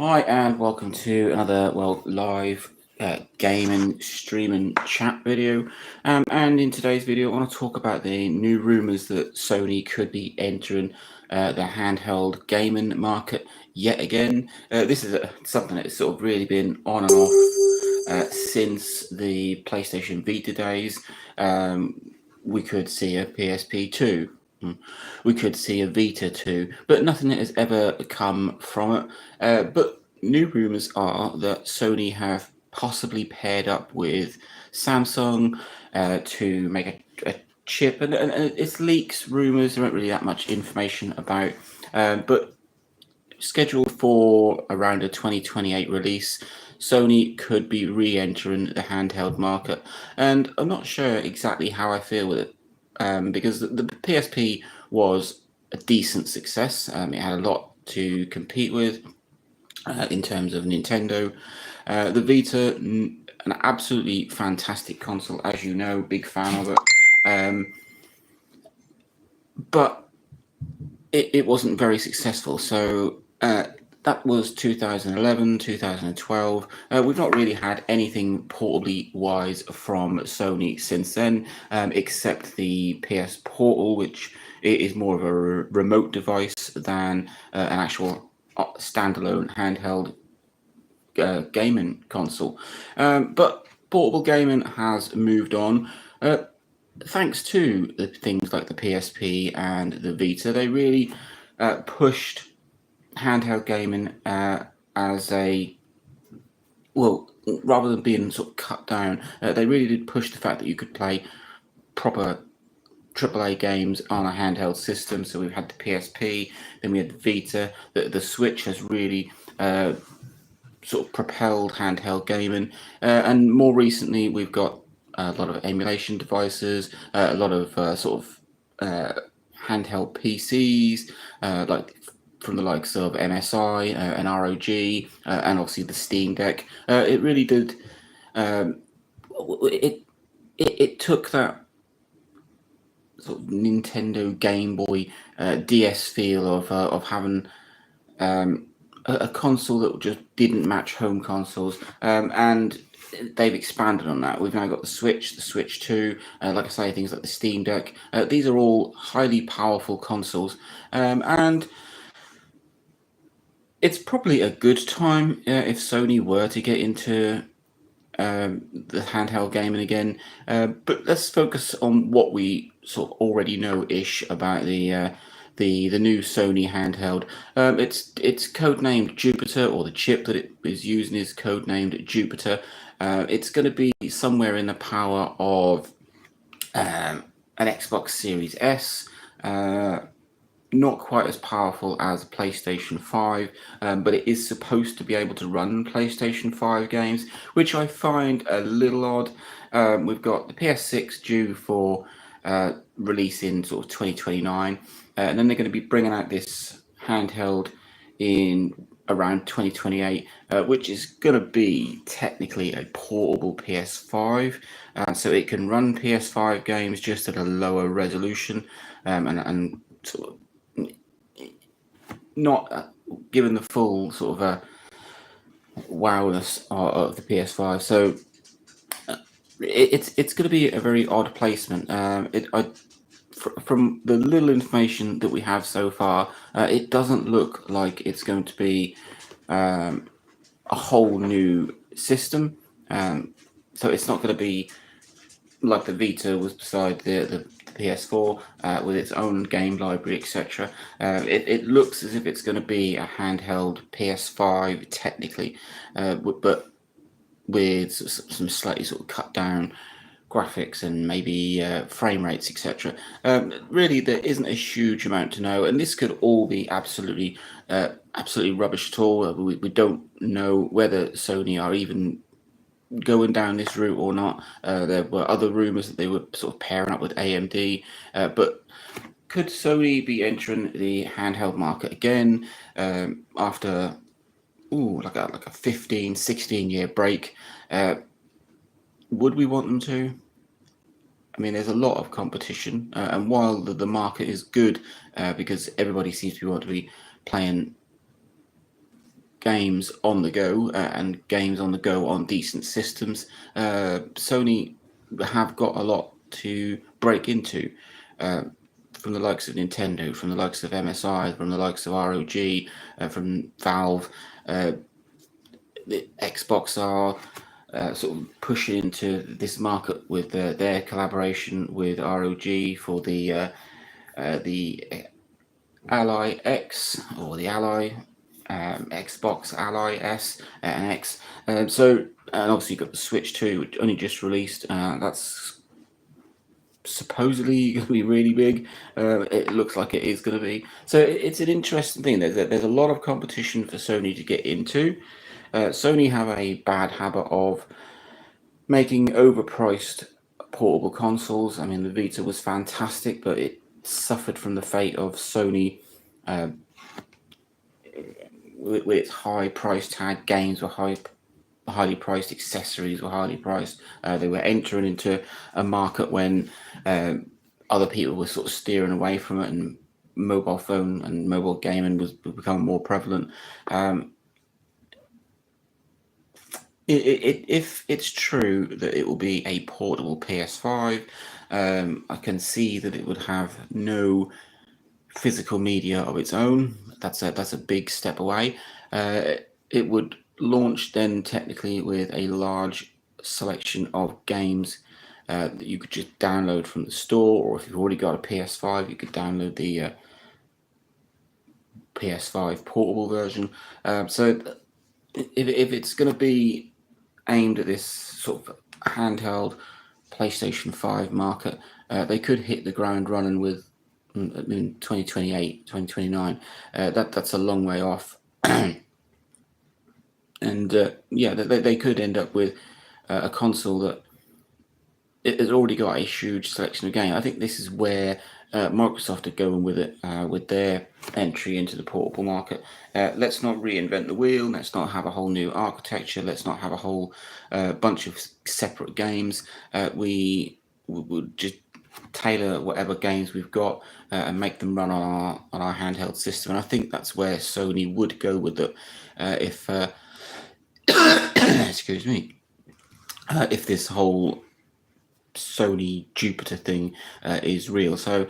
Hi, and welcome to another live gaming streaming chat video. And in today's video, I want to talk about the new rumors that Sony could be entering the handheld gaming market yet again. This is something that's sort of really been on and off since the PlayStation Vita days. We could see a PSP 2. We could see a Vita 2, but nothing has ever come from it. But new rumors are that Sony have possibly paired up with Samsung to make a chip, and it's leaks, rumors. There aren't really that much information about, but scheduled for around a 2028 release. Sony could be re-entering the handheld market, and I'm not sure exactly how I feel with it, because the PSP was a decent success. It had a lot to compete with in terms of Nintendo. The Vita, an absolutely fantastic console, as you know, big fan of it. But it wasn't very successful. So that was 2011, 2012. We've not really had anything portably wise from Sony since then, except the PS Portal, which is more of a remote device than an actual standalone handheld gaming console. But portable gaming has moved on. Thanks to the things like the PSP and the Vita, they really pushed handheld gaming as a rather than being sort of cut down. They really did push the fact that you could play proper AAA games on a handheld system. So we've had the PSP, then we had the Vita. The Switch has really sort of propelled handheld gaming, and more recently we've got a lot of emulation devices, a lot of handheld PCs, like from the likes of MSI and ROG, and obviously the Steam Deck. It really did. It took that sort of Nintendo Game Boy DS feel of having a console that just didn't match home consoles, and they've expanded on that. We've now got the Switch 2, like I say, things like the Steam Deck. These are all highly powerful consoles, and it's probably a good time if Sony were to get into the handheld gaming again. But let's focus on what we sort of already know-ish about the new Sony handheld. It's codenamed Jupiter, or the chip that it is using is codenamed Jupiter. It's going to be somewhere in the power of an Xbox Series S. Not quite as powerful as PlayStation 5, but it is supposed to be able to run PlayStation 5 games, which I find a little odd. We've got the PS6 due for release in sort of 2029, and then they're going to be bringing out this handheld in around 2028, which is going to be technically a portable PS5, so it can run PS5 games just at a lower resolution, and sort of not given the full sort of wowness of the PS5. So it's going to be a very odd placement. From the little information that we have so far, it doesn't look like it's going to be a whole new system. So it's not going to be like the Vita was beside the PS4 with its own game library, etc. It looks as if it's going to be a handheld PS5 technically, but with some slightly sort of cut down graphics and maybe frame rates, etc. Really, there isn't a huge amount to know, and this could all be absolutely rubbish at all. We don't know whether Sony are even going down this route or not. There were other rumors that they were sort of pairing up with AMD, but could Sony be entering the handheld market again after like a 15, 16-year break? Would we want them to? I mean, there's a lot of competition, and while the market is good because everybody seems to want to be playing games on the go and games on the go on decent systems. Sony have got a lot to break into, uh, from the likes of Nintendo, from the likes of MSI, from the likes of ROG, from Valve. The Xbox are sort of pushing into this market with their collaboration with ROG for the Ally X, or the Ally Xbox Ally S and X. And obviously you've got the Switch 2, which only just released. That's supposedly going to be really big. It looks like it is going to be. So it's an interesting thing. There's a lot of competition for Sony to get into. Sony have a bad habit of making overpriced portable consoles. I mean, the Vita was fantastic, but it suffered from the fate of Sony. With its high price tag, games were highly priced, accessories were highly priced. They were entering into a market when other people were sort of steering away from it, and mobile phone and mobile gaming was becoming more prevalent. If it's true that it will be a portable PS5, I can see that it would have no physical media of its own. That's a big step away. It would launch then technically with a large selection of games that you could just download from the store, or if you've already got a PS5, you could download the PS5 portable version. So if it's going to be aimed at this sort of handheld PlayStation 5 market, they could hit the ground running with in 2028, 2029. That's a long way off. And yeah, they could end up with a console that it has already got a huge selection of games. I think this is where Microsoft are going with it, with their entry into the portable market. Let's not reinvent the wheel. Let's not have a whole new architecture. Let's not have a whole bunch of separate games. We would just tailor whatever games we've got and make them run on our handheld system. And I think that's where Sony would go with it if excuse me, if this whole Sony Jupiter thing is real. So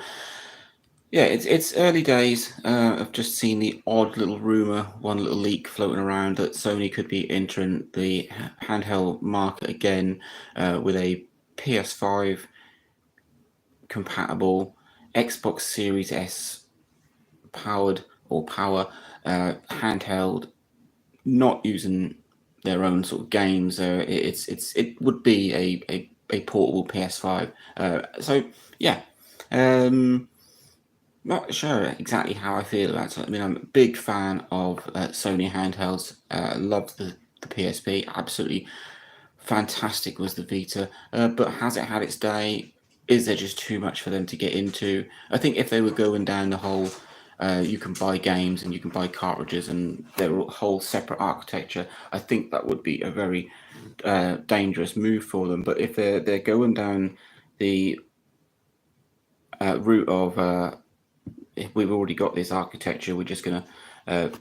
yeah, it's early days. I've just seen the odd little rumor, one little leak floating around that Sony could be entering the handheld market again with a PS5 compatible Xbox Series S powered or power handheld, not using their own sort of games. It would be a portable PS5. So yeah, not sure exactly how I feel about it. I mean, I'm a big fan of Sony handhelds. Loved the PSP. Absolutely fantastic was the Vita. But has it had its day? Is there just too much for them to get into? I think if they were going down the whole you can buy games and you can buy cartridges and their whole separate architecture, I think that would be a very dangerous move for them. But if they're going down the route of if we've already got this architecture, we're just going to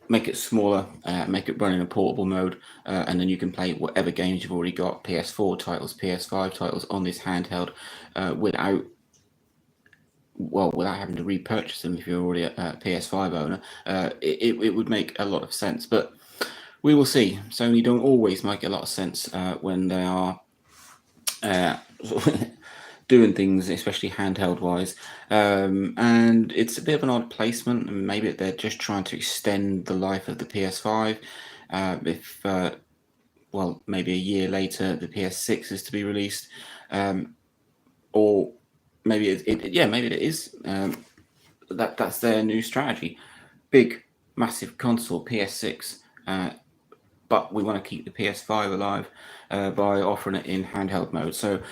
make it smaller, make it run in a portable mode, and then you can play whatever games you've already got, PS4 titles, PS5 titles on this handheld without having to repurchase them if you're already a PS5 owner. It would make a lot of sense, but we will see. Sony don't always make a lot of sense when they are doing things, especially handheld wise. And it's a bit of an odd placement, and maybe they're just trying to extend the life of the PS5. If maybe a year later the PS6 is to be released, or maybe maybe it is. That's their new strategy. Big, massive console, PS6, but we want to keep the PS5 alive by offering it in handheld mode. So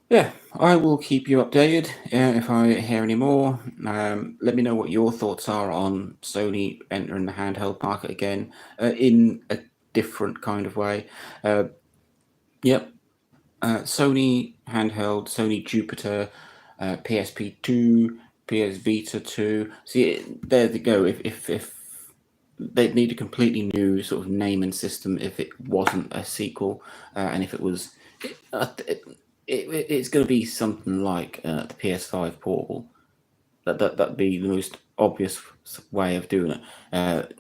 yeah, I will keep you updated if I hear any more. Let me know what your thoughts are on Sony entering the handheld market again in a different kind of way. Sony handheld, Sony Jupiter, PSP 2, PS Vita 2. See, there they go. If they'd need a completely new sort of naming system if it wasn't a sequel, and if it was, it's going to be something like the PS5 Portable. That'd be the most obvious way of doing it.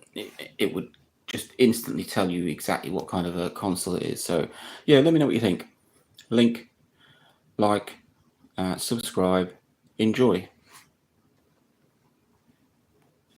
It would just instantly tell you exactly what kind of a console it is. So yeah, let me know what you think. Link, like, subscribe, enjoy.